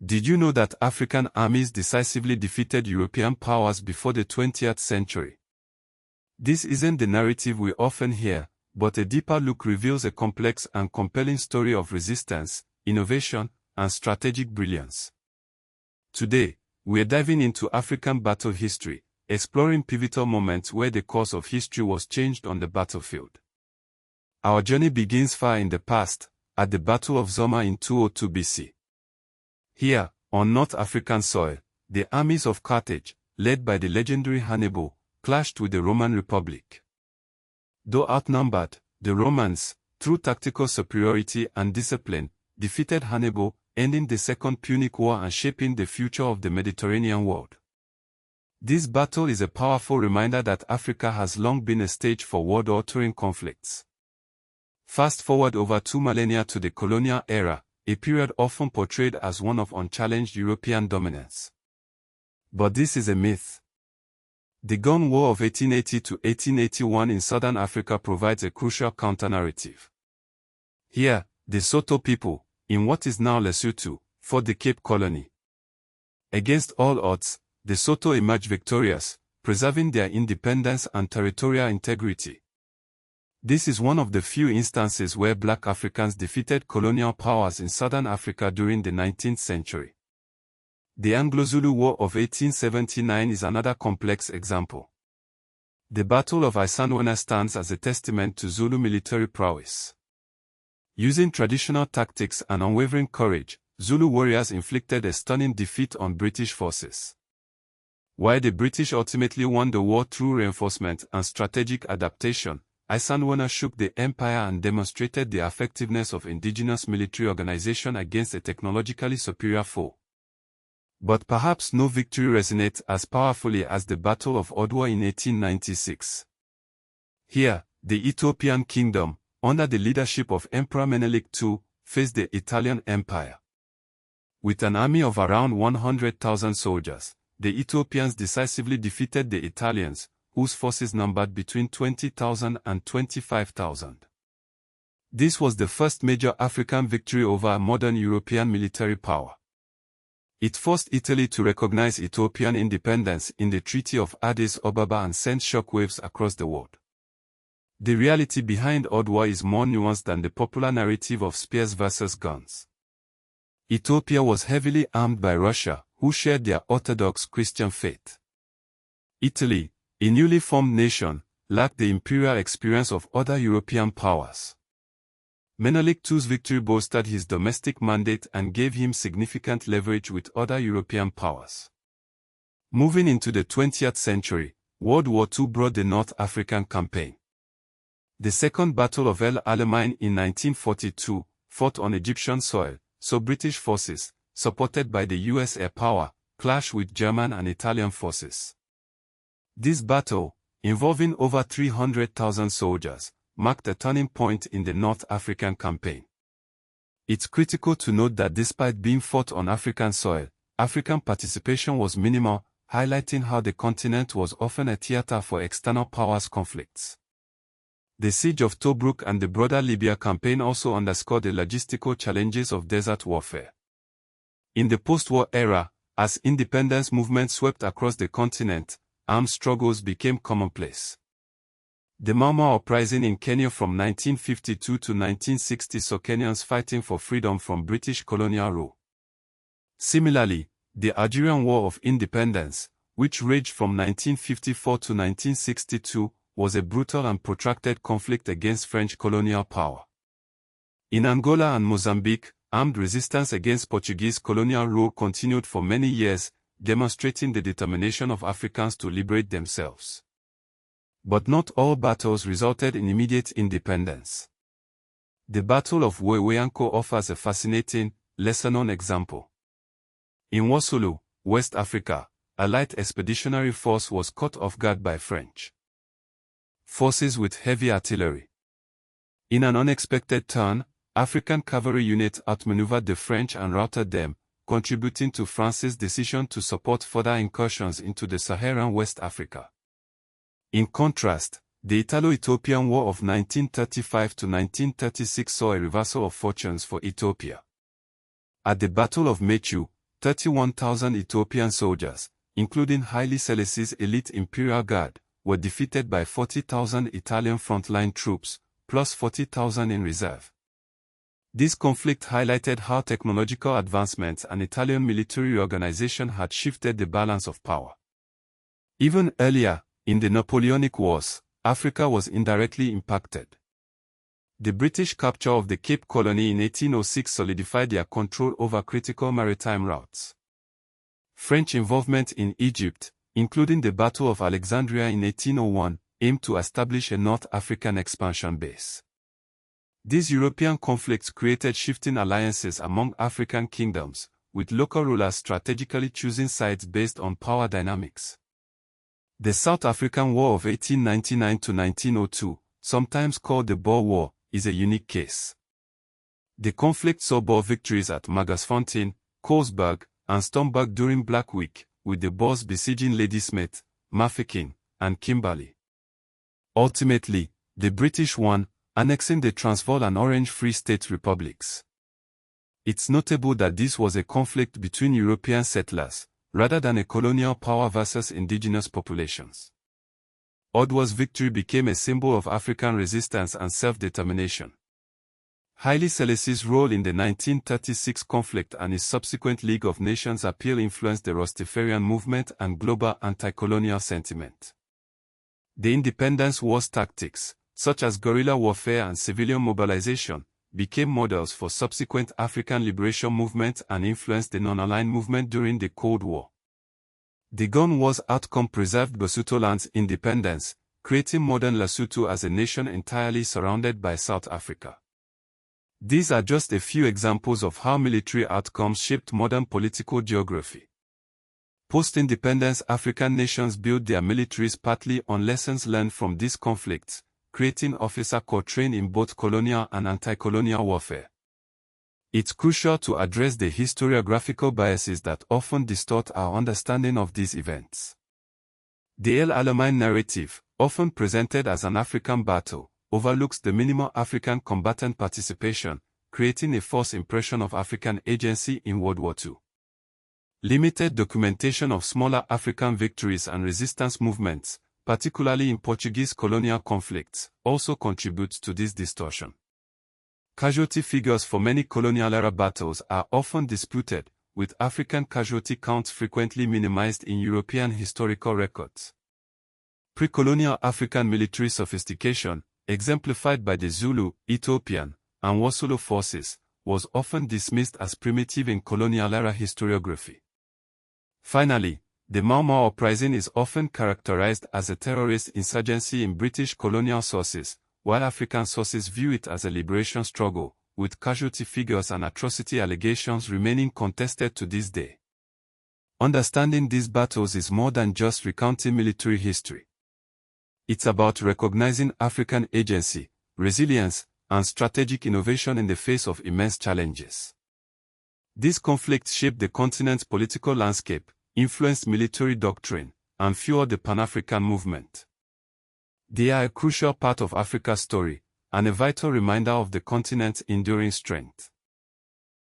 Did you know that African armies decisively defeated European powers before the 20th century? This isn't the narrative we often hear, but a deeper look reveals a complex and compelling story of resistance, innovation, and strategic brilliance. Today, we're diving into African battle history, exploring pivotal moments where the course of history was changed on the battlefield. Our journey begins far in the past, at the Battle of Zoma in 202 BC. Here, on North African soil, the armies of Carthage, led by the legendary Hannibal, clashed with the Roman Republic. Though outnumbered, the Romans, through tactical superiority and discipline, defeated Hannibal, ending the Second Punic War and shaping the future of the Mediterranean world. This battle is a powerful reminder that Africa has long been a stage for world-altering conflicts. Fast forward over 2 millennia to the colonial era, a period often portrayed as one of unchallenged European dominance. But this is a myth. The Gun War of 1880 to 1881 in southern Africa provides a crucial counter-narrative. Here, the Soto people, in what is now Lesotho, fought the Cape Colony. Against all odds, the Soto emerged victorious, preserving their independence and territorial integrity. This is one of the few instances where black Africans defeated colonial powers in southern Africa during the 19th century. The Anglo-Zulu War of 1879 is another complex example. The Battle of Unsung stands as a testament to Zulu military prowess. Using traditional tactics and unwavering courage, Zulu warriors inflicted a stunning defeat on British forces. While the British ultimately won the war through reinforcement and strategic adaptation, Unsung shook the empire and demonstrated the effectiveness of indigenous military organization against a technologically superior foe. But perhaps no victory resonates as powerfully as the Battle of Adwa in 1896. Here, the Ethiopian kingdom, under the leadership of Emperor Menelik II, faced the Italian Empire. With an army of around 100,000 soldiers, the Ethiopians decisively defeated the Italians, whose forces numbered between 20,000 and 25,000. This was the first major African victory over a modern European military power. It forced Italy to recognize Ethiopian independence in the Treaty of Addis Ababa and sent shockwaves across the world. The reality behind Adwa is more nuanced than the popular narrative of spears versus guns. Ethiopia was heavily armed by Russia, who shared their Orthodox Christian faith. Italy, a newly formed nation, lacked the imperial experience of other European powers. Menelik II's victory bolstered his domestic mandate and gave him significant leverage with other European powers. Moving into the 20th century, World War II brought the North African campaign. The Second Battle of El Alamein in 1942, fought on Egyptian soil, saw British forces, supported by the US air power, clash with German and Italian forces. This battle, involving over 300,000 soldiers, marked a turning point in the North African campaign. It's critical to note that despite being fought on African soil, African participation was minimal, highlighting how the continent was often a theater for external powers conflicts. The Siege of Tobruk and the broader Libya campaign also underscored the logistical challenges of desert warfare. In the post-war era, as independence movements swept across the continent, armed struggles became commonplace. The Mau Mau uprising in Kenya from 1952 to 1960 saw Kenyans fighting for freedom from British colonial rule. Similarly, the Algerian War of Independence, which raged from 1954 to 1962, was a brutal and protracted conflict against French colonial power. In Angola and Mozambique, armed resistance against Portuguese colonial rule continued for many years, demonstrating the determination of Africans to liberate themselves. But not all battles resulted in immediate independence. The Battle of Weweyanko offers a fascinating, lesser-known example. In Wasulu, West Africa, a light expeditionary force was caught off guard by French forces with heavy artillery. In an unexpected turn, African cavalry units outmaneuvered the French and routed them, contributing to France's decision to support further incursions into the Saharan West Africa. In contrast, the Italo-Ethiopian War of 1935 to 1936 saw a reversal of fortunes for Ethiopia. At the Battle of Mechu, 31,000 Ethiopian soldiers, including Haile Selassie's elite imperial guard, were defeated by 40,000 Italian frontline troops, plus 40,000 in reserve. This conflict highlighted how technological advancements and Italian military reorganization had shifted the balance of power. Even earlier, in the Napoleonic Wars, Africa was indirectly impacted. The British capture of the Cape Colony in 1806 solidified their control over critical maritime routes. French involvement in Egypt, including the Battle of Alexandria in 1801, aimed to establish a North African expansion base. These European conflicts created shifting alliances among African kingdoms, with local rulers strategically choosing sides based on power dynamics. The South African War of 1899 to 1902, sometimes called the Boer War, is a unique case. The conflict saw Boer victories at Magersfontein, Colesberg, and Stormberg during Black Week, with the Boers besieging Ladysmith, Mafeking, and Kimberley. Ultimately, the British won, annexing the Transvaal and Orange Free State republics. It's notable that this was a conflict between European settlers, rather than a colonial power versus indigenous populations. Adwa's victory became a symbol of African resistance and self-determination. Haile Selassie's role in the 1936 conflict and his subsequent League of Nations appeal influenced the Rastafarian movement and global anti-colonial sentiment. The independence wars tactics, such as guerrilla warfare and civilian mobilization, became models for subsequent African liberation movements and influenced the non-aligned movement during the Cold War. The Gun War's outcome preserved Basutoland's independence, creating modern Lesotho as a nation entirely surrounded by South Africa. These are just a few examples of how military outcomes shaped modern political geography. Post-independence African nations built their militaries partly on lessons learned from these conflicts, creating officer corps trained in both colonial and anti-colonial warfare. It's crucial to address the historiographical biases that often distort our understanding of these events. The Alamein narrative, often presented as an African battle, overlooks the minimal African combatant participation, creating a false impression of African agency in World War II. Limited documentation of smaller African victories and resistance movements, particularly in Portuguese colonial conflicts, also contributes to this distortion. Casualty figures for many colonial-era battles are often disputed, with African casualty counts frequently minimized in European historical records. Pre-colonial African military sophistication, exemplified by the Zulu, Ethiopian, and Wasolo forces, was often dismissed as primitive in colonial-era historiography. Finally, the Mau Mau uprising is often characterized as a terrorist insurgency in British colonial sources, while African sources view it as a liberation struggle, with casualty figures and atrocity allegations remaining contested to this day. Understanding these battles is more than just recounting military history. It's about recognizing African agency, resilience, and strategic innovation in the face of immense challenges. These conflicts shaped the continent's political landscape, influenced military doctrine, and fueled the Pan-African movement. They are a crucial part of Africa's story, and a vital reminder of the continent's enduring strength.